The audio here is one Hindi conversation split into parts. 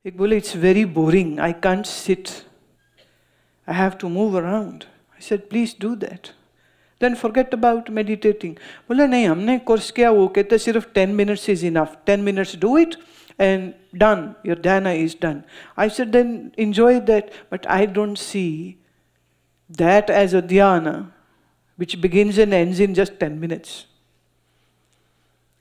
एक बोले it's very boring, I can't sit, I have to move around. I said please do that, then forget about meditating. बोले नहीं, हमने कोर्स किया, वो कहते सिर्फ 10 minutes is enough, 10 minutes do it and done, your dhyana is done. I said then enjoy that, but I don't see that as a dhyana which begins and ends in just 10 minutes.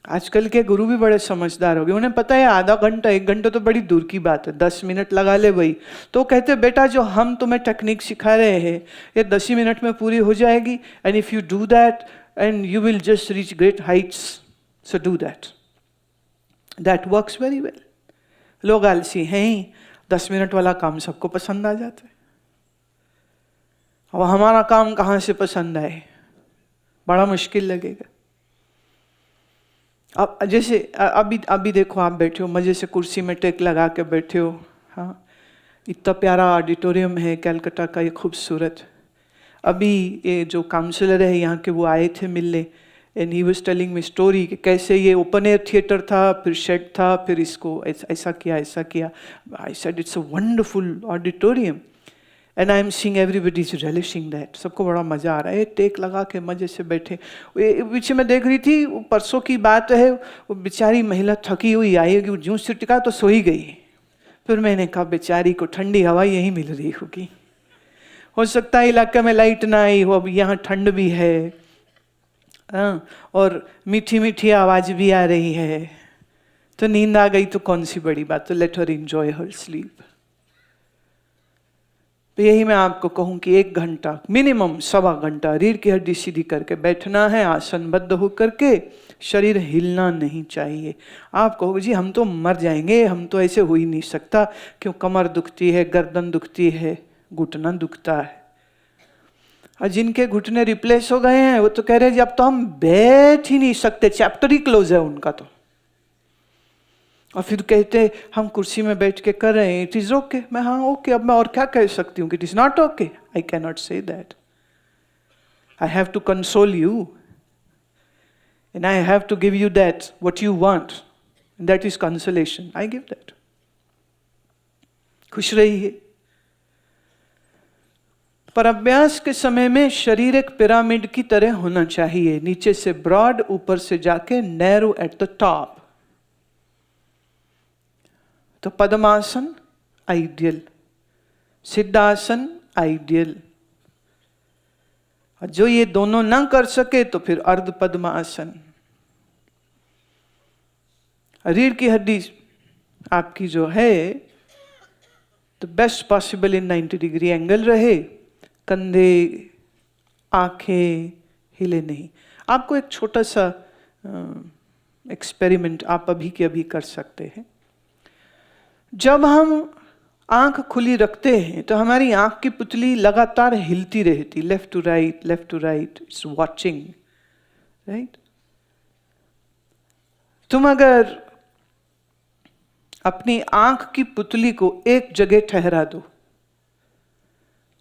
आजकल के गुरु भी बड़े समझदार हो गए, उन्हें पता है आधा घंटा 1 घंटा तो बड़ी दूर की बात है, 10 मिनट लगा ले वही। तो कहते बेटा जो हम तुम्हें टेक्निक सिखा रहे हैं ये 10 ही मिनट में पूरी हो जाएगी, and if you do that and you will just reach great Heights, so do that, that works very well. लोग आलसी हैं ही, 10 मिनट वाला काम सबको पसंद आ जाता है। अब हमारा काम कहाँ से पसंद आए, बड़ा मुश्किल लगेगा। अब जैसे अभी देखो, आप बैठे हो मजे से कुर्सी में टेक लगा के बैठे हो, हाँ, इतना प्यारा ऑडिटोरियम है कलकत्ता का, ये खूबसूरत। अभी ये जो काउंसलर है यहाँ के वो आए थे मिलने, and he was telling me story कि कैसे ये ओपन एयर थिएटर था, फिर शेड था, फिर इसको ऐसा किया। I said it's a wonderful auditorium and I am seeing everybody is relishing that, सबको बड़ा मजा आ रहा है, टेक लगा के मजे से बैठे। पीछे में देख रही थी, वो परसों की बात है, वो बेचारी महिला थकी हुई आई, जूं से टिका तो सो ही गई। फिर मैंने कहा बेचारी को ठंडी हवा यहीं मिल रही होगी, हो सकता है इलाके में लाइट ना आई हो, अब यहाँ ठंड भी है, हाँ, और मीठी मीठी आवाज भी आ रही है, तो नींद आ गई तो कौन सी बड़ी बात, तो लेट हर एंजॉय हर स्लीप। तो यही मैं आपको कहूं कि 1 घंटा मिनिमम, 1.25 घंटा रीढ़ की हड्डी सीधी करके बैठना है, आसनबद्ध होकर के, शरीर हिलना नहीं चाहिए। आप कहोगे जी हम तो मर जाएंगे, हम तो ऐसे हो ही नहीं सकता, क्यों? कमर दुखती है, गर्दन दुखती है, घुटना दुखता है। और जिनके घुटने रिप्लेस हो गए हैं वो तो कह रहे हैं जी अब तो हम बैठ ही नहीं सकते, चैप्टर ही क्लोज है उनका तो। और फिर कहते हम कुर्सी में बैठ के कर रहे हैं, इट इज ओके। मैं हाँ ओके, अब मैं और क्या कह सकती हूँ कि it is not okay, I can not say that. I have to console you and I have to give you that what you want, that is consolation, I give that. खुश रहिए। पर अभ्यास के समय में शरीर एक पिरामिड की तरह होना चाहिए, नीचे से ब्रॉड, ऊपर से जाके नैरो एट द टॉप। तो पद्मासन आइडियल, सिद्धासन आइडियल, और जो ये दोनों ना कर सके तो फिर अर्ध पद्मासन। रीढ़ की हड्डी आपकी जो है तो best possible in 90 degree angle रहे, कंधे आंखें हिले नहीं। आपको एक छोटा सा एक्सपेरिमेंट आप अभी के अभी कर सकते हैं। जब हम आंख खुली रखते हैं तो हमारी आंख की पुतली लगातार हिलती रहती, left to right, left to right, it's watching, right. तुम अगर अपनी आंख की पुतली को एक जगह ठहरा दो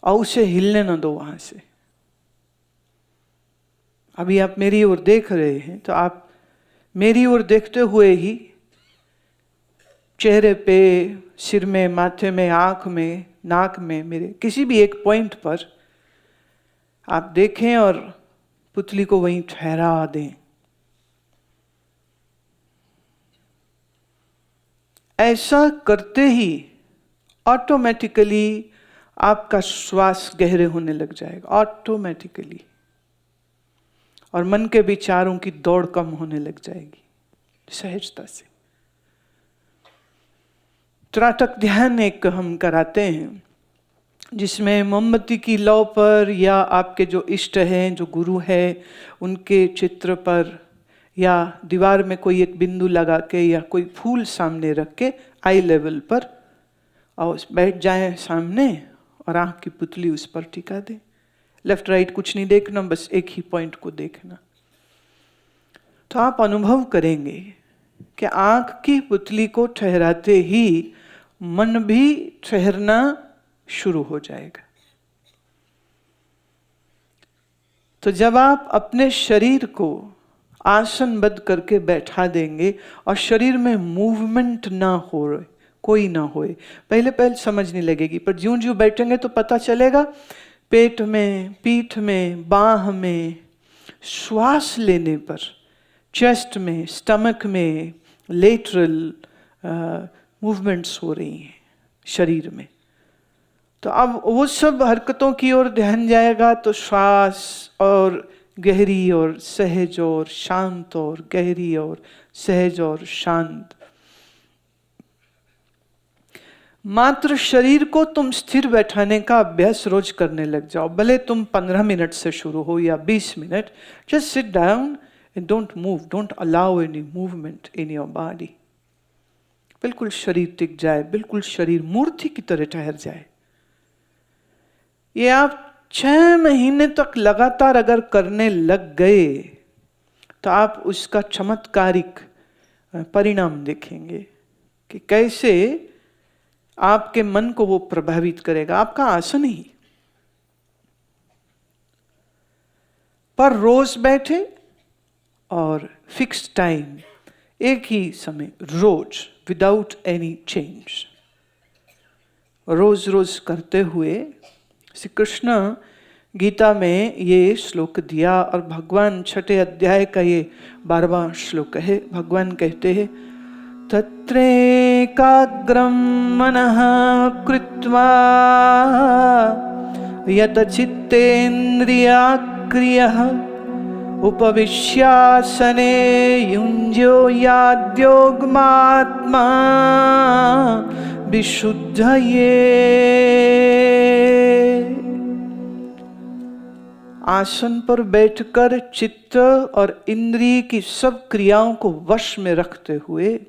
और उसे हिलने न दो वहां से। अभी आप मेरी ओर देख रहे हैं तो आप मेरी ओर देखते हुए ही चेहरे पे, सिर में, माथे में, आंख में, नाक में, मेरे किसी भी एक पॉइंट पर आप देखें और पुतली को वहीं ठहरा दें। ऐसा करते ही ऑटोमेटिकली आपका श्वास गहरे होने लग जाएगा, ऑटोमेटिकली, और मन के विचारों की दौड़ कम होने लग जाएगी सहजता से। त्राटक ध्यान एक हम कराते हैं जिसमें मोमबत्ती की लौ पर या आपके जो इष्ट हैं, जो गुरु हैं, उनके चित्र पर या दीवार में कोई एक बिंदु लगा के या कोई फूल सामने रख के आई लेवल पर और बैठ जाएं सामने और आंख की पुतली उस पर टिका दें। लेफ्ट राइट कुछ नहीं देखना, बस एक ही पॉइंट को देखना। तो आप अनुभव करेंगे कि आंख की पुतली को ठहराते ही मन भी ठहरना शुरू हो जाएगा। तो जब आप अपने शरीर को आसनबद्ध करके बैठा देंगे और शरीर में मूवमेंट ना हो रहे, कोई ना होए। पहले पहले समझ नहीं लगेगी, पर ज्यों ज्यों बैठेंगे तो पता चलेगा। पेट में, पीठ में, बाह में, श्वास लेने पर, चेस्ट में, स्टमक में लेटरल मूवमेंट्स हो रही हैं शरीर में। तो अब वो सब हरकतों की ओर ध्यान जाएगा तो श्वास और गहरी और सहज और शांत और गहरी और सहज और शांत। मात्र शरीर को तुम स्थिर बैठाने का अभ्यास रोज करने लग जाओ, भले तुम 15 मिनट से शुरू हो या 20 minute. Just sit down and don't move, don't allow any movement in your body. बिल्कुल शरीर टिक जाए, बिल्कुल शरीर मूर्ति की तरह ठहर जाए। ये आप 6 महीने तक लगातार अगर करने लग गए तो आप उसका चमत्कारिक परिणाम देखेंगे कि कैसे आपके मन को वो प्रभावित करेगा। आपका आसन ही, पर रोज बैठे और फिक्स टाइम, एक ही समय, रोज, विदाउट एनी चेंज। रोज रोज करते हुए श्री कृष्ण गीता में ये श्लोक दिया और भगवान 6 अध्याय का ये 12वां श्लोक है। भगवान कहते हैं, तत्रेकाग्रं मनः कृत्वा यत चित्तेन्द्रियाक्रियः उपविश्यासने युञ्ज्यो याद्योगमात्मा विशुद्धये। आसन पर बैठकर चित्त और इंद्रिय की सब क्रियाओं को वश में रखते हुए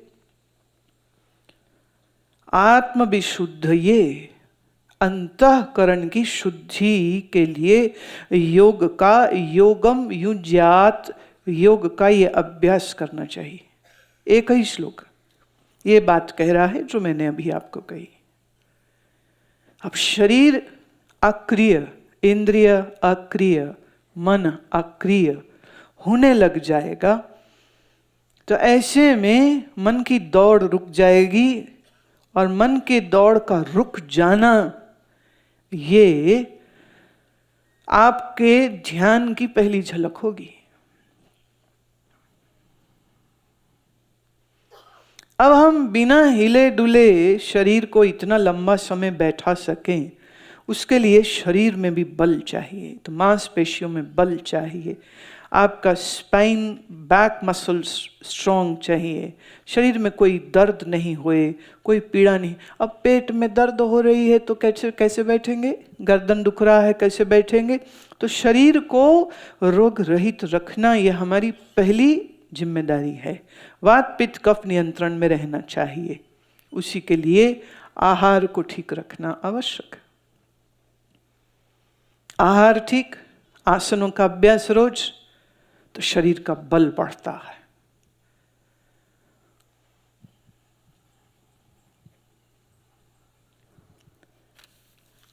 आत्म विशुद्ध, ये अंतःकरण की शुद्धि के लिए योग का, योगम युज्यात, योग का ये अभ्यास करना चाहिए। एक ही श्लोक ये बात कह रहा है जो मैंने अभी आपको कही। अब शरीर अक्रिय, इंद्रिय अक्रिय, मन अक्रिय होने लग जाएगा तो ऐसे में मन की दौड़ रुक जाएगी, और मन के दौड़ का रुक जाना ये आपके ध्यान की पहली झलक होगी। अब हम बिना हिले डुले शरीर को इतना लंबा समय बैठा सकें, उसके लिए शरीर में भी बल चाहिए। तो मांसपेशियों में बल चाहिए, आपका स्पाइन, बैक मसल्स स्ट्रॉन्ग चाहिए, शरीर में कोई दर्द नहीं होए, कोई पीड़ा नहीं। अब पेट में दर्द हो रही है तो कैसे कैसे बैठेंगे? गर्दन दुख रहा है, कैसे बैठेंगे? तो शरीर को रोग रहित रखना यह हमारी पहली जिम्मेदारी है। वात पित्त कफ नियंत्रण में रहना चाहिए, उसी के लिए आहार को ठीक रखना आवश्यक है। आहार ठीक, आसनों का अभ्यास रोज, तो शरीर का बल बढ़ता है।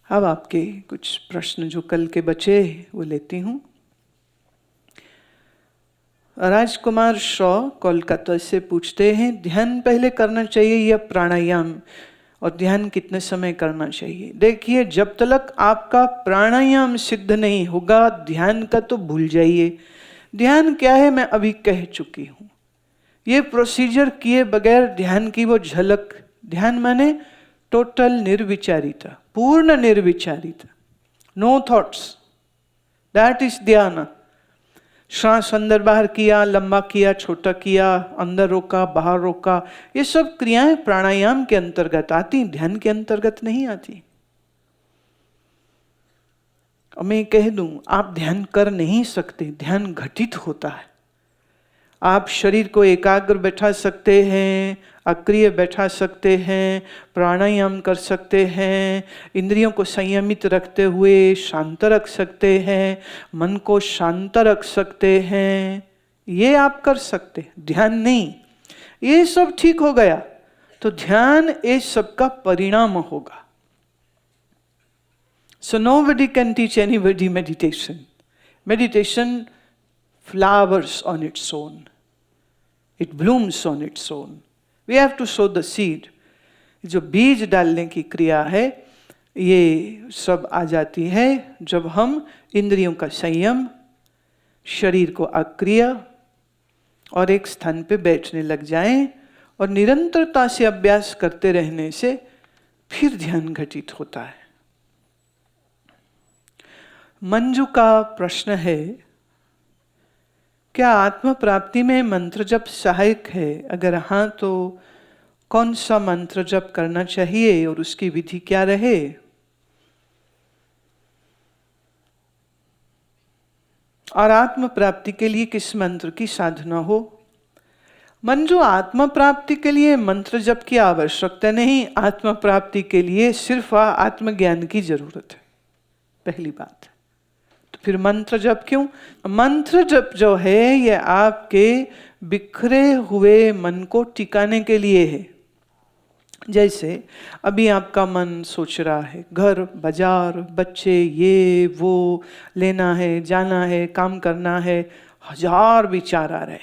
अब आपके कुछ प्रश्न जो कल के बचे वो लेती हूं। राजकुमार शॉ कोलकाता से पूछते हैं, ध्यान पहले करना चाहिए या प्राणायाम, और ध्यान कितने समय करना चाहिए? देखिए, जब तक आपका प्राणायाम सिद्ध नहीं होगा ध्यान का तो भूल जाइए। ध्यान क्या है मैं अभी कह चुकी हूं। ये प्रोसीजर किए बगैर ध्यान की वो झलक, ध्यान माने टोटल निर्विचारिता, पूर्ण निर्विचारिता, नो थॉट्स, दैट इज ध्यान। श्वास अंदर बाहर किया, लंबा किया, छोटा किया, अंदर रोका, बाहर रोका, ये सब क्रियाएं प्राणायाम के अंतर्गत आती, ध्यान के अंतर्गत नहीं आती। और मैं कह दूं, आप ध्यान कर नहीं सकते, ध्यान घटित होता है। आप शरीर को एकाग्र बैठा सकते हैं, अक्रिय बैठा सकते हैं, प्राणायाम कर सकते हैं, इंद्रियों को संयमित रखते हुए शांत रख सकते हैं, मन को शांत रख सकते हैं, ये आप कर सकते हैं। ध्यान नहीं, ये सब ठीक हो गया तो ध्यान इस सब का परिणाम होगा। So nobody can teach anybody meditation. Meditation flowers on its own. It blooms on its own. We have to sow the seed. जो बीज डालने की क्रिया है ये सब आ जाती है जब हम इंद्रियों का संयम, शरीर को अक्रिय और एक स्थान पे बैठने लग जाएं, और निरंतरता से अभ्यास करते रहने से फिर ध्यान घटित होता है। मंजू का प्रश्न है, क्या आत्म प्राप्ति में मंत्र जप सहायक है? अगर हाँ तो कौन सा मंत्र जप करना चाहिए और उसकी विधि क्या रहे? और आत्म प्राप्ति के लिए किस मंत्र की साधना हो? मंजू, आत्म प्राप्ति के लिए मंत्र जप की आवश्यकता नहीं, आत्म प्राप्ति के लिए सिर्फ आत्मज्ञान की जरूरत है, पहली बात। तो फिर मंत्र जप क्यों? मंत्र जप जो है ये आपके बिखरे हुए मन को टिकाने के लिए है। जैसे अभी आपका मन सोच रहा है, घर, बाजार, बच्चे, ये वो लेना है, जाना है, काम करना है, 1000 विचार आ रहे,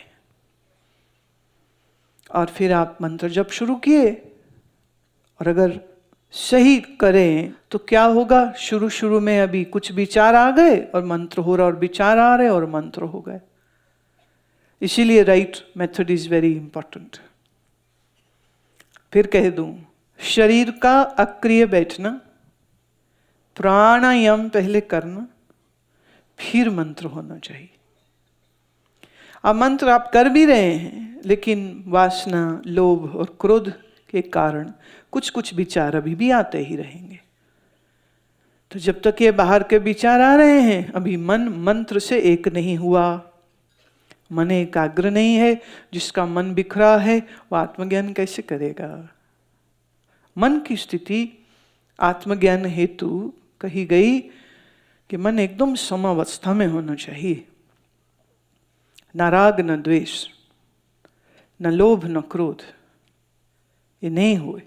और फिर आप मंत्र जप शुरू किए, और अगर सही करें तो क्या होगा? शुरू शुरू में अभी कुछ विचार आ गए और मंत्र हो रहा, और विचार आ रहे और मंत्र हो गए। इसीलिए right method is very important. फिर कह दूं, शरीर का अक्रिय बैठना, प्राणायाम पहले करना, फिर मंत्र होना चाहिए। अब मंत्र आप कर भी रहे हैं, लेकिन वासना, लोभ और क्रोध के कारण कुछ कुछ विचार अभी भी आते ही रहेंगे। तो जब तक ये बाहर के विचार आ रहे हैं, अभी मन मंत्र से एक नहीं हुआ, मन एकाग्र नहीं है। जिसका मन बिखरा है वो आत्मज्ञान कैसे करेगा? मन की स्थिति आत्मज्ञान हेतु कही गई कि मन एकदम समावस्था में होना चाहिए, न राग न द्वेष, न लोभ न क्रोध, ये नहीं हुए।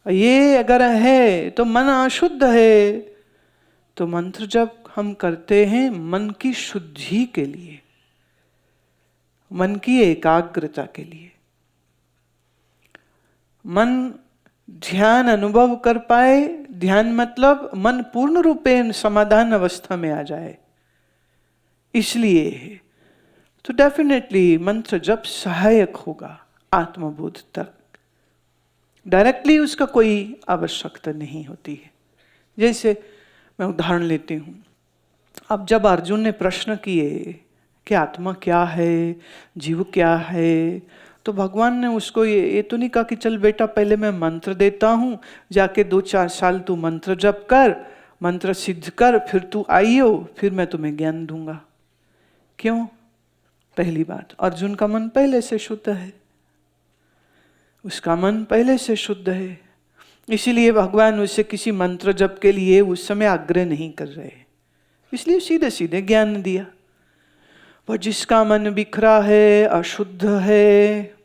ये अगर है तो मन अशुद्ध है। तो मंत्र जब हम करते हैं मन की शुद्धि के लिए, मन की एकाग्रता के लिए, मन ध्यान अनुभव कर पाए। ध्यान मतलब मन पूर्ण रूपेण समाधान अवस्था में आ जाए, इसलिए तो डेफिनेटली मंत्र जब सहायक होगा आत्मबोध तक। डायरेक्टली उसका कोई आवश्यकता नहीं होती है। जैसे मैं उदाहरण लेती हूँ, अब जब अर्जुन ने प्रश्न किए कि आत्मा क्या है, जीव क्या है, तो भगवान ने उसको ये तो नहीं कहा कि चल बेटा पहले मैं मंत्र देता हूँ, जाके 2-4 साल तू मंत्र जप कर, मंत्र सिद्ध कर, फिर तू आइयो, फिर मैं तुम्हें ज्ञान दूंगा। क्यों? पहली बात, अर्जुन का मन पहले से शुद्ध है, उसका मन पहले से शुद्ध है, इसीलिए भगवान उसे किसी मंत्र जप के लिए उस समय आग्रह नहीं कर रहे, इसलिए सीधे सीधे ज्ञान दिया। पर जिसका मन बिखरा है, अशुद्ध है,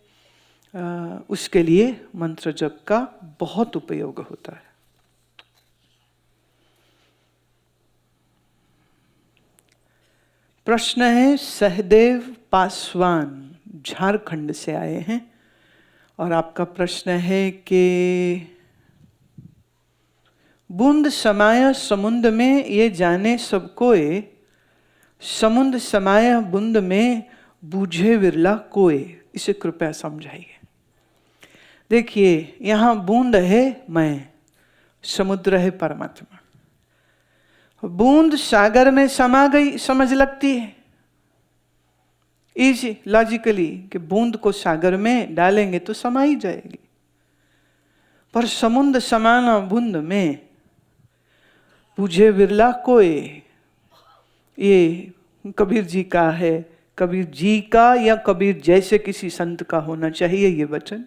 उसके लिए मंत्र जप का बहुत उपयोग होता है। प्रश्न है, सहदेव पासवान झारखंड से आए हैं, और आपका प्रश्न है कि बूंद समाया समुद्र में ये जाने सब कोय, समुद्र समाया बूंद में बूझे विरला कोय। इसे कृपया समझाइए। देखिए, यहाँ बूंद है मैं, समुद्र है परमात्मा। बूंद सागर में समा गई, समझ लगती है इजी लॉजिकली कि बूंद को सागर में डालेंगे तो समा ही जाएगी। पर समुद्र समाना बूंद में बूझे विरला कोय, ये कबीर जी का है। कबीर जी का या कबीर जैसे किसी संत का होना चाहिए ये वचन।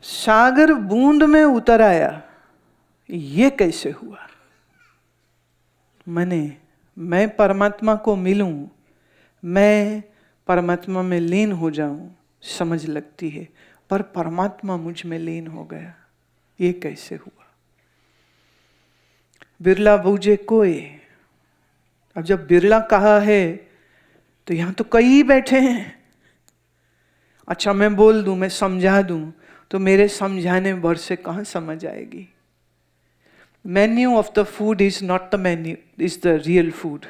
सागर बूंद में उतर आया, ये कैसे हुआ? मैं परमात्मा को मिलूं, मैं परमात्मा में लीन हो जाऊं, समझ लगती है, पर परमात्मा मुझ में लीन हो गया, ये कैसे हुआ? बिरला बूझे कोय। अब जब बिरला कहा है तो यहां तो कई बैठे हैं, अच्छा मैं बोल दूं, मैं समझा दूं, तो मेरे समझाने भर से कहाँ समझ आएगी? Menu of the food is not the menu, is the real food,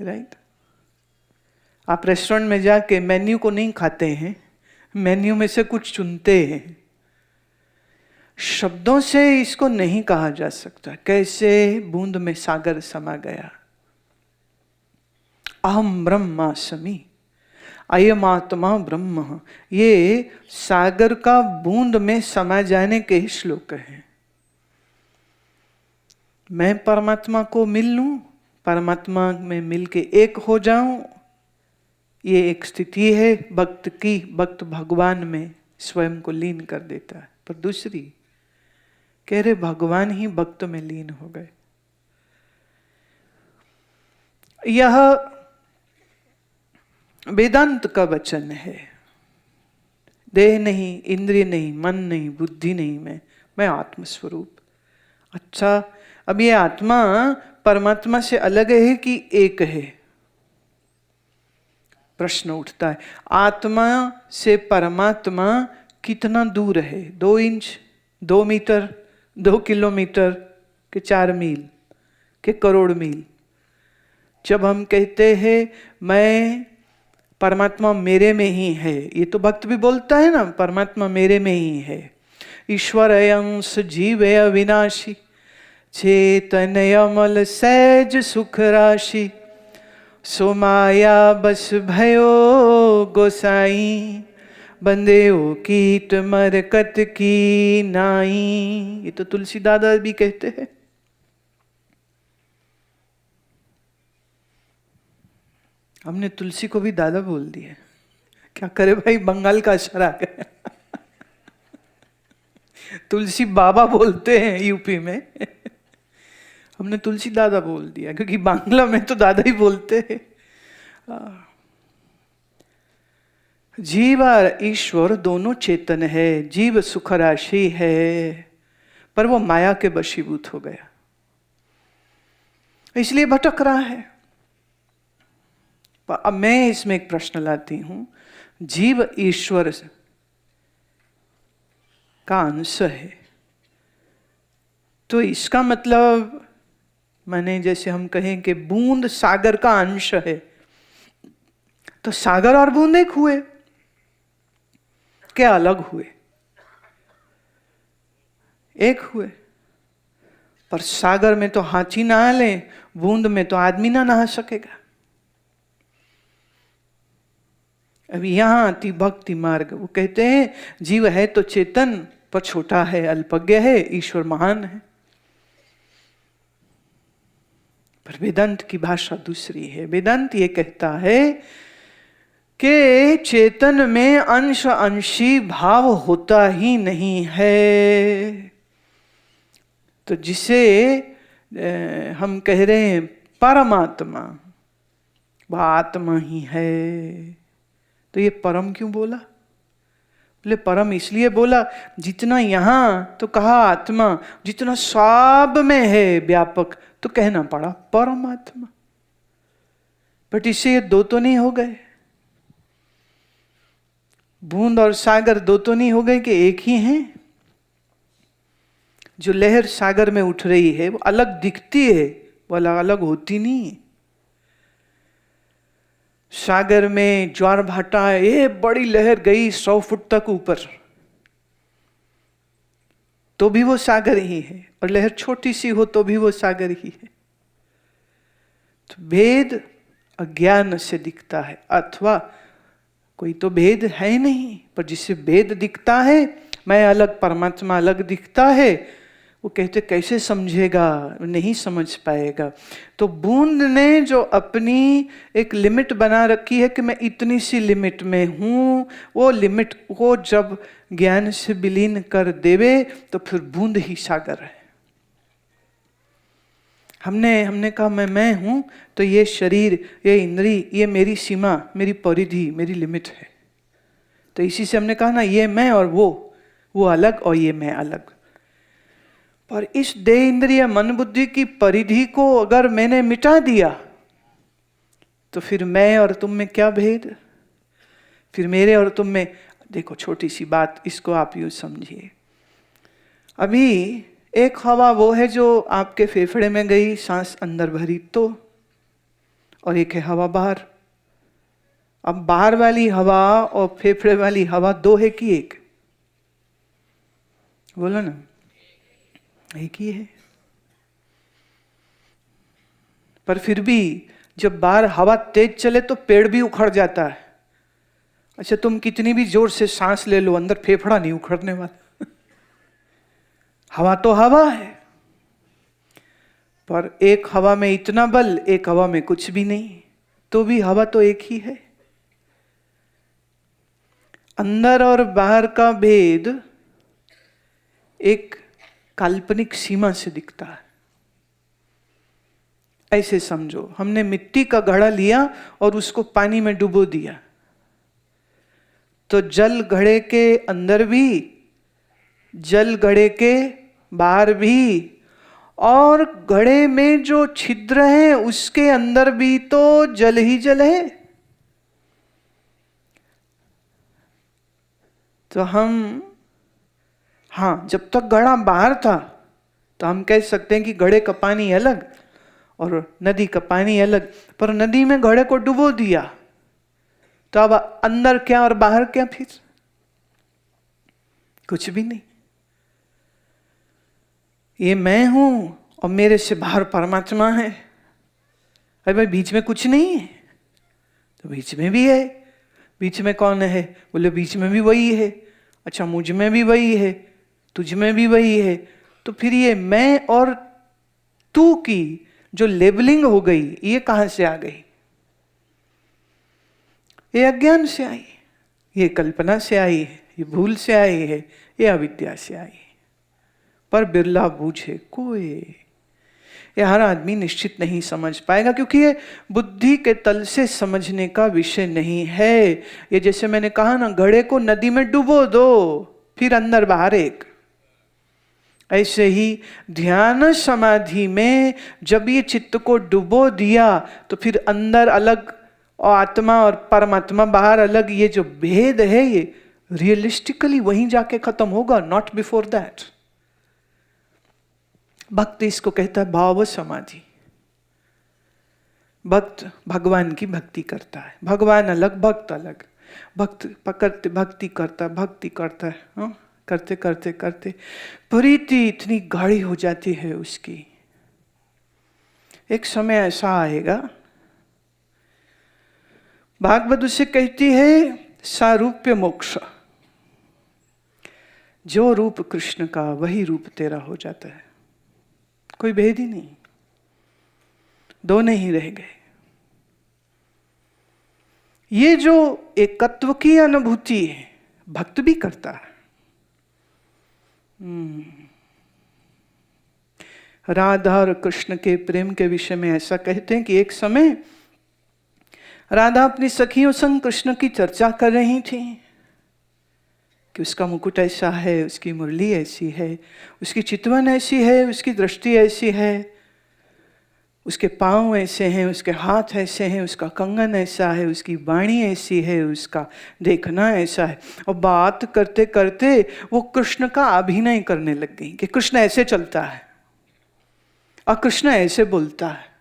right? आप रेस्टोरेंट में जाके मेन्यू को नहीं खाते हैं, मेन्यू में से कुछ चुनते हैं। शब्दों से इसको नहीं कहा जा सकता। कैसे बूंद में सागर समा गया। अहम ब्रह्मास्मि, अयम आत्मा ब्रह्म, ये सागर का बूंद में समा जाने के ही श्लोक हैं। मैं परमात्मा को मिल लूं, परमात्मा में मिलके एक हो जाऊं, ये एक स्थिति है भक्त की। भक्त भगवान में स्वयं को लीन कर देता है। पर दूसरी कह रहे भगवान ही भक्त में लीन हो गए। यह वेदांत का वचन है। देह नहीं, इंद्रिय नहीं, मन नहीं, बुद्धि नहीं, मैं आत्मस्वरूप। अच्छा, अब ये आत्मा परमात्मा से अलग है कि एक है? प्रश्न उठता है। आत्मा से परमात्मा कितना दूर है? 2 इंच, 2 मीटर, 2 किलोमीटर के 4 मील के करोड़ मील? जब हम कहते हैं मैं परमात्मा मेरे में ही है, ये तो भक्त भी बोलता है ना, परमात्मा मेरे में ही है। ईश्वर अंश जीव अविनाशी, चेतन अमल सहज सुख राशि, सो माया बस भयो गोसाई, बंदे ओ कीट मरकत की नाई। ये तो तुलसी दादा भी कहते हैं। हमने तुलसी को भी दादा बोल दिया। क्या करे भाई, बंगाल का असर आ गया। तुलसी बाबा बोलते हैं यूपी में, हमने तुलसी दादा बोल दिया, क्योंकि बांग्ला में तो दादा ही बोलते हैं। जीव और ईश्वर दोनों चेतन है, जीव सुख राशि है, पर वो माया के वशीभूत हो गया, इसलिए भटक रहा है। अब मैं इसमें एक प्रश्न लाती हूं। जीव ईश्वर का अंश है, तो इसका मतलब माने जैसे हम कहें कि बूंद सागर का अंश है, तो सागर और बूंद एक हुए क्या अलग हुए? एक हुए। पर सागर में तो हाथी नहा ले, बूंद में तो आदमी ना नहा सकेगा। अब यहां आती भक्ति मार्ग। वो कहते हैं जीव है तो चेतन, पर छोटा है, अल्पज्ञ है, ईश्वर महान है। पर वेदांत की भाषा दूसरी है। वेदांत ये कहता है कि चेतन में अंश अंशी भाव होता ही नहीं है। तो जिसे हम कह रहे हैं परमात्मा, वह आत्मा ही है। तो ये परम क्यों बोला? बोले परम इसलिए बोला, जितना यहां तो कहा आत्मा, जितना सब में है व्यापक, तो कहना पड़ा परमात्मा। बट इससे ये दो तो नहीं हो गए। बूंद और सागर दो तो नहीं हो गए कि एक ही हैं। जो लहर सागर में उठ रही है वो अलग दिखती है, वो अलग अलग होती नहीं है। सागर में ज्वार भाटा, ये बड़ी लहर गई 100 फुट तक ऊपर, तो भी वो सागर ही है, और लहर छोटी सी हो तो भी वो सागर ही है। तो भेद अज्ञान से दिखता है, अथवा कोई तो भेद है नहीं, पर जिससे भेद दिखता है, मैं अलग परमात्मा अलग दिखता है, वो कहते कैसे समझेगा, नहीं समझ पाएगा। तो बूंद ने जो अपनी एक लिमिट बना रखी है कि मैं इतनी सी लिमिट में हूं, वो लिमिट को जब ज्ञान से विलीन कर देवे तो फिर बूंद ही सागर है। हमने कहा मैं हूं, तो ये शरीर, ये इंद्री, ये मेरी सीमा, मेरी परिधि, मेरी लिमिट है। तो इसी से हमने कहा ना, ये मैं और वो अलग और ये मैं अलग। पर इस देह इंद्रिय मन बुद्धि की परिधि को अगर मैंने मिटा दिया, तो फिर मैं और तुम में क्या भेद? फिर मेरे और तुम में, देखो छोटी सी बात, इसको आप यूँ समझिए। अभी एक हवा वो है जो आपके फेफड़े में गई, सांस अंदर भरी तो, और एक है हवा बाहर। अब बाहर वाली हवा और फेफड़े वाली हवा दो है कि एक? बोलो ना, एक ही है। पर फिर भी जब बाहर हवा तेज चले तो पेड़ भी उखड़ जाता है। अच्छा, तुम कितनी भी जोर से सांस ले लो, अंदर फेफड़ा नहीं उखड़ने वाला। हवा तो हवा है, पर एक हवा में इतना बल, एक हवा में कुछ भी नहीं, तो भी हवा तो एक ही है। अंदर और बाहर का भेद एक काल्पनिक सीमा से दिखता है। ऐसे समझो, हमने मिट्टी का घड़ा लिया और उसको पानी में डुबो दिया, तो जल घड़े के अंदर भी, जल घड़े के बाहर भी, और घड़े में जो छिद्र है उसके अंदर भी तो जल ही जल है। तो हम, हाँ, जब तक घड़ा बाहर था तो हम कह सकते हैं कि घड़े का पानी अलग और नदी का पानी अलग, पर नदी में घड़े को डुबो दिया तो अब अंदर क्या और बाहर क्या? फिर कुछ भी नहीं। ये मैं हूं और मेरे से बाहर परमात्मा है। अरे भाई, बीच में कुछ नहीं है? तो बीच में भी है। बीच में कौन है? बोले बीच में भी वही है। अच्छा, मुझ में भी वही है, तुझ में भी वही है। तो फिर ये मैं और तू की जो लेबलिंग हो गई, ये कहां से आ गई? ये अज्ञान से आई, ये कल्पना से आई है, ये भूल से आई है, ये अविद्या से आई है। पर बिरला बूझे कोई, ये हर आदमी निश्चित नहीं समझ पाएगा, क्योंकि ये बुद्धि के तल से समझने का विषय नहीं है। ये जैसे मैंने कहा ना, घड़े को नदी में डुबो दो, फिर अंदर बाहर एक। ऐसे ही ध्यान समाधि में जब ये चित्त को डुबो दिया तो फिर अंदर अलग और आत्मा और परमात्मा बाहर अलग, ये जो भेद है ये रियलिस्टिकली वहीं जाके खत्म होगा, नॉट बिफोर दैट। भक्त इसको कहता है भाव समाधि। भक्त भगवान की भक्ति करता है, भगवान अलग भक्त अलग। भक्त पकड़ते भक्ति करता है, हाँ? करते करते करते प्रीति इतनी गाढ़ी हो जाती है उसकी। एक समय ऐसा आएगा, भागवत उसे कहती है सारूप्य मोक्ष। जो रूप कृष्ण का वही रूप तेरा हो जाता है, कोई भेद ही नहीं, दो नहीं रह गए। ये जो एकत्व की अनुभूति है, भक्त भी करता है। राधा और कृष्ण के प्रेम के विषय में ऐसा कहते हैं कि एक समय राधा अपनी सखियों संग कृष्ण की चर्चा कर रही थी कि उसका मुकुट ऐसा है, उसकी मुरली ऐसी है, उसकी चितवन ऐसी है, उसकी दृष्टि ऐसी है, उसके पांव ऐसे हैं, उसके हाथ ऐसे हैं, उसका कंगन ऐसा है, उसकी वाणी ऐसी है, उसका देखना ऐसा है। और बात करते करते वो कृष्ण का अभिनय करने लग गई कि कृष्ण ऐसे चलता है और कृष्ण ऐसे बोलता है।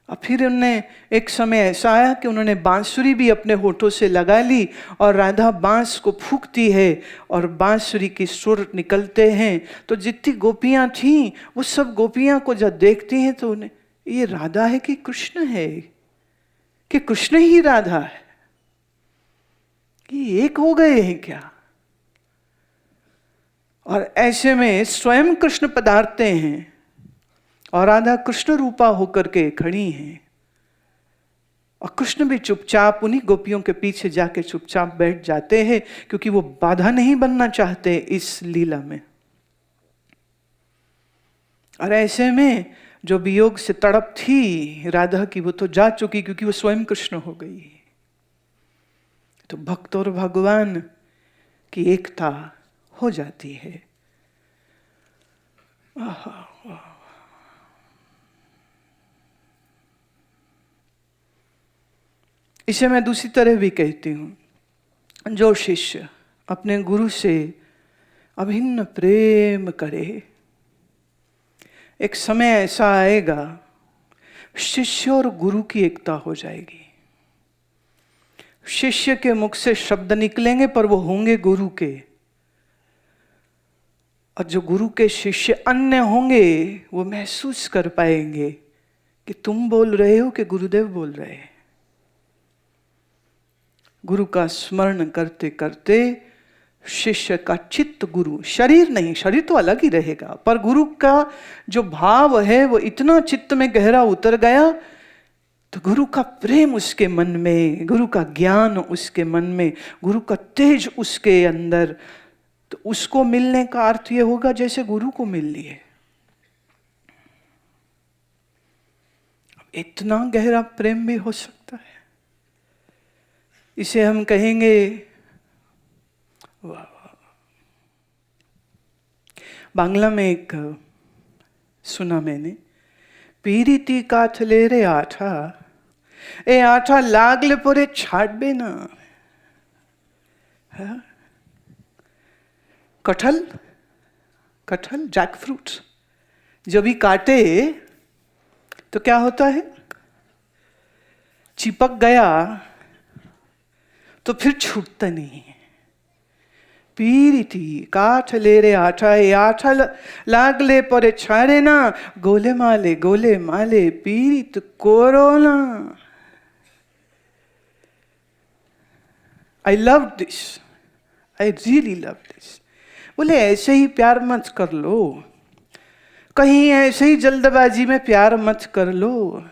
और फिर उन्हें एक समय ऐसा आया कि उन्होंने बांसुरी भी अपने होठों से लगा ली और राधा बांस को फूंकती है और बांसुरी के सुर निकलते हैं। तो जितनी गोपियां थीं वो सब गोपियां को जब देखती हैं तो उन्हें, ये राधा है कि कृष्ण है, कि कृष्ण ही राधा है, कि एक हो गए हैं क्या? और ऐसे में स्वयं कृष्ण पधारते हैं और राधा कृष्ण रूपा होकर के खड़ी हैं, और कृष्ण भी चुपचाप उन्हीं गोपियों के पीछे जाके चुपचाप बैठ जाते हैं, क्योंकि वो बाधा नहीं बनना चाहते इस लीला में। और ऐसे में जो वियोग से तड़प थी राधा की, वो तो जा चुकी क्योंकि वो स्वयं कृष्ण हो गई। तो भक्त और भगवान की एकता हो जाती है। इसे मैं दूसरी तरह भी कहती हूँ, जो शिष्य अपने गुरु से अभिन्न प्रेम करे, एक समय ऐसा आएगा शिष्य और गुरु की एकता हो जाएगी। शिष्य के मुख से शब्द निकलेंगे पर वो होंगे गुरु के, और जो गुरु के शिष्य अन्य होंगे वो महसूस कर पाएंगे कि तुम बोल रहे हो कि गुरुदेव बोल रहे हैं। गुरु का स्मरण करते करते शिष्य का चित्त गुरु, शरीर नहीं, शरीर तो अलग ही रहेगा, पर गुरु का जो भाव है वो इतना चित्त में गहरा उतर गया तो गुरु का प्रेम उसके मन में, गुरु का ज्ञान उसके मन में, गुरु का तेज उसके अंदर, तो उसको मिलने का अर्थ ये होगा जैसे गुरु को मिल लिए। इतना गहरा प्रेम भी हो सकता है, इसे हम कहेंगे वाह। बांग्ला में एक सुना मैंने, पीरिति काथले रे आठा, ए आठा लागले परे छाड़बे ना। कटहल, कटहल जैक फ्रूट जब भी काटे तो क्या होता है, चिपक गया तो फिर छूटता नहीं है। पीरिति काठ ले रे आठा, ये आठा लागले परे छाड़े ना, गोले माले पीरित कोरोना। I love this, I really love this. बोले ऐसे ही प्यार मत कर लो, कहीं ऐसे ही जल्दबाजी में प्यार मत कर लो।